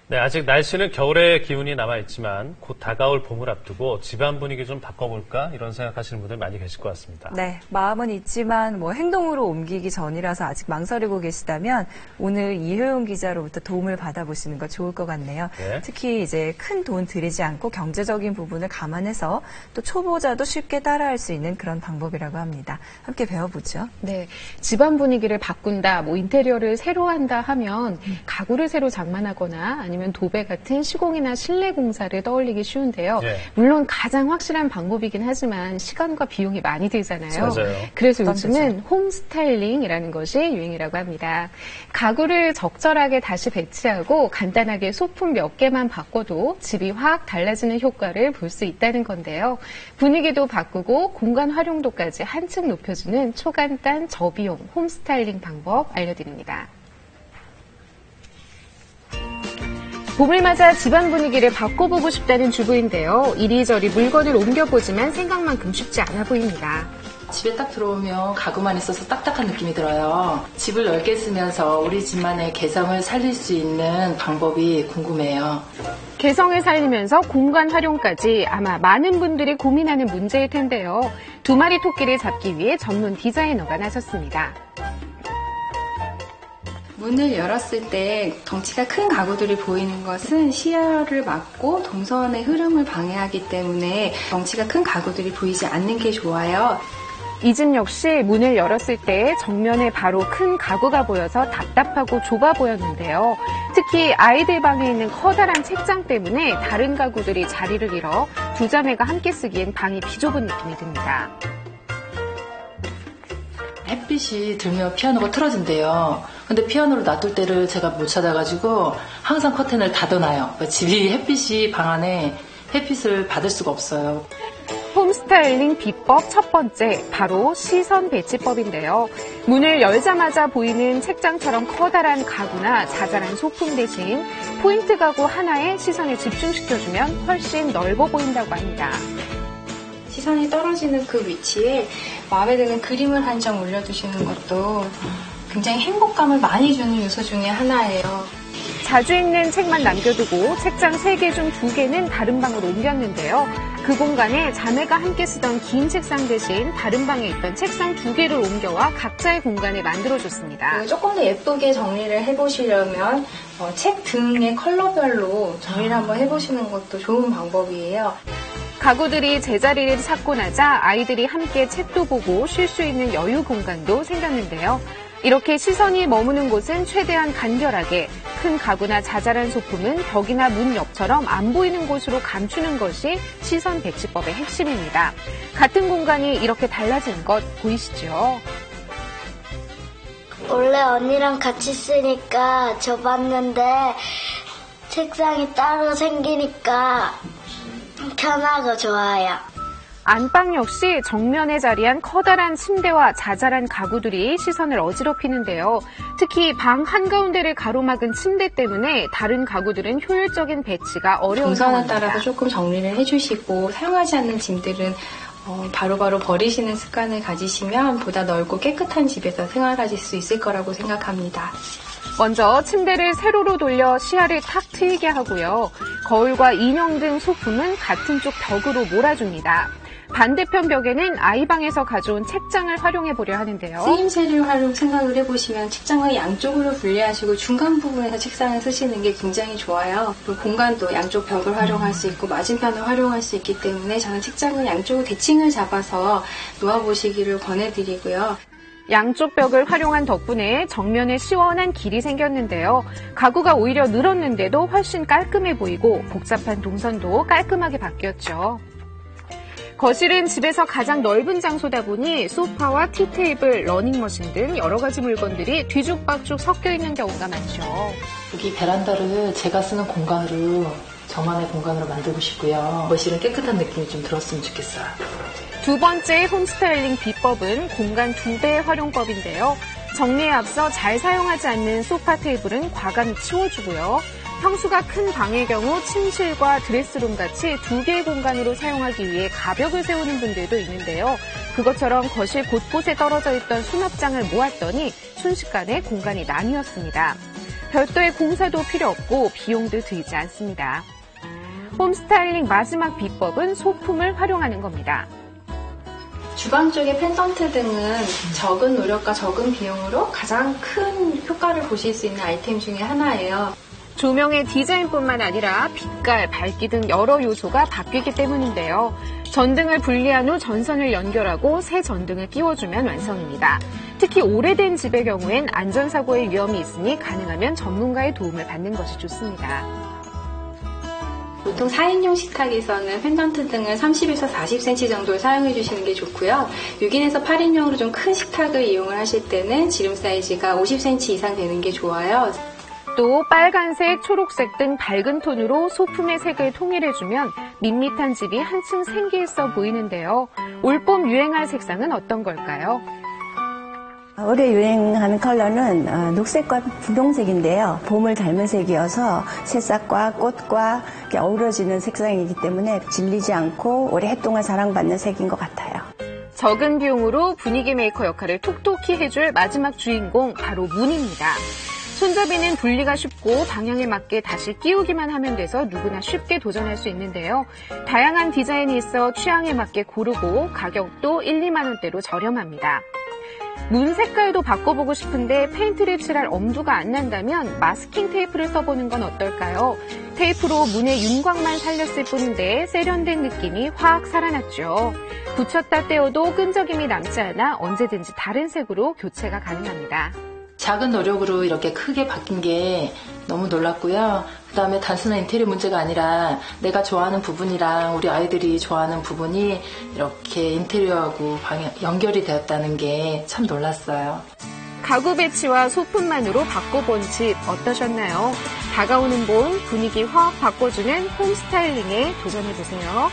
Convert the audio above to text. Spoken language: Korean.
네, 아직 날씨는 겨울의 기운이 남아있지만 곧 다가올 봄을 앞두고 집안 분위기 좀 바꿔볼까 이런 생각하시는 분들 많이 계실 것 같습니다. 네, 마음은 있지만 행동으로 옮기기 전이라서 아직 망설이고 계시다면 오늘 이효용 기자로부터 도움을 받아보시는 거 좋을 것 같네요. 네. 특히 이제 큰 돈 들이지 않고 경제적인 부분을 감안해서 또 초보자도 쉽게 따라할 수 있는 그런 방법이라고 합니다. 함께 배워보죠. 네, 집안 분위기를 바꾼다, 인테리어를 새로 한다 하면 가구를 새로 장만하거나 아니면 도배 같은 시공이나 실내 공사를 떠올리기 쉬운데요. 네. 물론 가장 확실한 방법이긴 하지만 시간과 비용이 많이 들잖아요. 맞아요. 그래서 요즘은 홈 스타일링이라는 것이 유행이라고 합니다. 가구를 적절하게 다시 배치하고 간단하게 소품 몇 개만 바꿔도 집이 확 달라지는 효과를 볼 수 있다는 건데요. 분위기도 바꾸고 공간 활용도까지 한층 높여주는 초간단 저비용 홈 스타일링 방법 알려드립니다. 봄을 맞아 집안 분위기를 바꿔보고 싶다는 주부인데요. 이리저리 물건을 옮겨보지만 생각만큼 쉽지 않아 보입니다. 집에 딱 들어오면 가구만 있어서 딱딱한 느낌이 들어요. 집을 넓게 쓰면서 우리 집만의 개성을 살릴 수 있는 방법이 궁금해요. 개성을 살리면서 공간 활용까지 아마 많은 분들이 고민하는 문제일 텐데요. 두 마리 토끼를 잡기 위해 전문 디자이너가 나섰습니다. 문을 열었을 때 덩치가 큰 가구들이 보이는 것은 시야를 막고 동선의 흐름을 방해하기 때문에 덩치가 큰 가구들이 보이지 않는 게 좋아요. 이 집 역시 문을 열었을 때 정면에 바로 큰 가구가 보여서 답답하고 좁아 보였는데요. 특히 아이들 방에 있는 커다란 책장 때문에 다른 가구들이 자리를 잃어 두 자매가 함께 쓰기엔 방이 비좁은 느낌이 듭니다. 햇빛이 들면 피아노가 틀어진대요. 근데 피아노를 놔둘 때를 제가 못 찾아가지고 항상 커튼을 닫아놔요. 집이 햇빛이 방 안에 햇빛을 받을 수가 없어요. 홈 스타일링 비법 첫 번째, 바로 시선 배치법인데요. 문을 열자마자 보이는 책장처럼 커다란 가구나 자잘한 소품 대신 포인트 가구 하나에 시선을 집중시켜주면 훨씬 넓어 보인다고 합니다. 시선이 떨어지는 그 위치에 마음에 드는 그림을 한 장 올려두시는 것도 굉장히 행복감을 많이 주는 요소 중에 하나예요. 자주 읽는 책만 남겨두고 책장 3개 중 2개는 다른 방으로 옮겼는데요. 그 공간에 자매가 함께 쓰던 긴 책상 대신 다른 방에 있던 책상 2개를 옮겨와 각자의 공간을 만들어줬습니다. 조금 더 예쁘게 정리를 해보시려면 책 등의 컬러별로 정리를 한번 해보시는 것도 좋은 방법이에요. 가구들이 제자리를 찾고 나자 아이들이 함께 책도 보고 쉴 수 있는 여유 공간도 생겼는데요. 이렇게 시선이 머무는 곳은 최대한 간결하게, 큰 가구나 자잘한 소품은 벽이나 문 옆처럼 안 보이는 곳으로 감추는 것이 시선 배치법의 핵심입니다. 같은 공간이 이렇게 달라지는 것 보이시죠? 원래 언니랑 같이 쓰니까 좁았는데 책상이 따로 생기니까 편하고 좋아요. 안방 역시 정면에 자리한 커다란 침대와 자잘한 가구들이 시선을 어지럽히는데요. 특히 방 한가운데를 가로막은 침대 때문에 다른 가구들은 효율적인 배치가 어려운 동선에 상황입니다. 따라서 조금 정리를 해주시고 사용하지 않는 짐들은 바로바로 버리시는 습관을 가지시면 보다 넓고 깨끗한 집에서 생활하실 수 있을 거라고 생각합니다. 먼저 침대를 세로로 돌려 시야를 탁 트이게 하고요. 거울과 인형 등 소품은 같은 쪽 벽으로 몰아줍니다. 반대편 벽에는 아이방에서 가져온 책장을 활용해보려 하는데요. 쓰임새를 활용 생각을 해보시면 책장을 양쪽으로 분리하시고 중간 부분에서 책상을 쓰시는 게 굉장히 좋아요. 그리고 공간도 양쪽 벽을 활용할 수 있고 맞은편을 활용할 수 있기 때문에 저는 책장을 양쪽으로 대칭을 잡아서 놓아보시기를 권해드리고요. 양쪽 벽을 활용한 덕분에 정면에 시원한 길이 생겼는데요. 가구가 오히려 늘었는데도 훨씬 깔끔해 보이고 복잡한 동선도 깔끔하게 바뀌었죠. 거실은 집에서 가장 넓은 장소다 보니 소파와 티테이블, 러닝머신 등 여러 가지 물건들이 뒤죽박죽 섞여 있는 경우가 많죠. 여기 베란다를 제가 쓰는 공간으로 저만의 공간으로 만들고 싶고요. 거실은 깨끗한 느낌이 좀 들었으면 좋겠어요. 두 번째 홈스타일링 비법은 공간 2배 활용법인데요. 정리에 앞서 잘 사용하지 않는 소파 테이블은 과감히 치워주고요. 평수가 큰 방의 경우 침실과 드레스룸 같이 2개의 공간으로 사용하기 위해 가벽을 세우는 분들도 있는데요. 그것처럼 거실 곳곳에 떨어져 있던 수납장을 모았더니 순식간에 공간이 나뉘었습니다. 별도의 공사도 필요 없고 비용도 들지 않습니다. 홈스타일링 마지막 비법은 소품을 활용하는 겁니다. 주방 쪽의 펜던트 등은 적은 노력과 적은 비용으로 가장 큰 효과를 보실 수 있는 아이템 중에 하나예요. 조명의 디자인뿐만 아니라 빛깔, 밝기 등 여러 요소가 바뀌기 때문인데요. 전등을 분리한 후 전선을 연결하고 새 전등을 끼워주면 완성입니다. 특히 오래된 집의 경우엔 안전사고의 위험이 있으니 가능하면 전문가의 도움을 받는 것이 좋습니다. 보통 4인용 식탁에서는 펜던트 등을 30에서 40cm 정도를 사용해 주시는 게 좋고요. 6인에서 8인용으로 좀 큰 식탁을 이용을 하실 때는 지름 사이즈가 50cm 이상 되는 게 좋아요. 또 빨간색, 초록색 등 밝은 톤으로 소품의 색을 통일해주면 밋밋한 집이 한층 생기 있어 보이는데요. 올봄 유행할 색상은 어떤 걸까요? 올해 유행하는 컬러는 녹색과 분홍색인데요. 봄을 닮은 색이어서 새싹과 꽃과 어우러지는 색상이기 때문에 질리지 않고 오랫동안 사랑받는 색인 것 같아요. 적은 비용으로 분위기 메이커 역할을 톡톡히 해줄 마지막 주인공, 바로 문입니다. 손잡이는 분리가 쉽고 방향에 맞게 다시 끼우기만 하면 돼서 누구나 쉽게 도전할 수 있는데요. 다양한 디자인이 있어 취향에 맞게 고르고 가격도 1, 2만 원대로 저렴합니다. 문 색깔도 바꿔보고 싶은데 페인트를 칠할 엄두가 안 난다면 마스킹 테이프를 써보는 건 어떨까요? 테이프로 문의 윤곽만 살렸을 뿐인데 세련된 느낌이 확 살아났죠. 붙였다 떼어도 끈적임이 남지 않아 언제든지 다른 색으로 교체가 가능합니다. 작은 노력으로 이렇게 크게 바뀐 게 너무 놀랐고요. 그다음에 단순한 인테리어 문제가 아니라 내가 좋아하는 부분이랑 우리 아이들이 좋아하는 부분이 이렇게 인테리어하고 연결이 되었다는 게 참 놀랐어요. 가구 배치와 소품만으로 바꿔본 집 어떠셨나요? 다가오는 봄 분위기 확 바꿔주는 홈스타일링에 도전해보세요.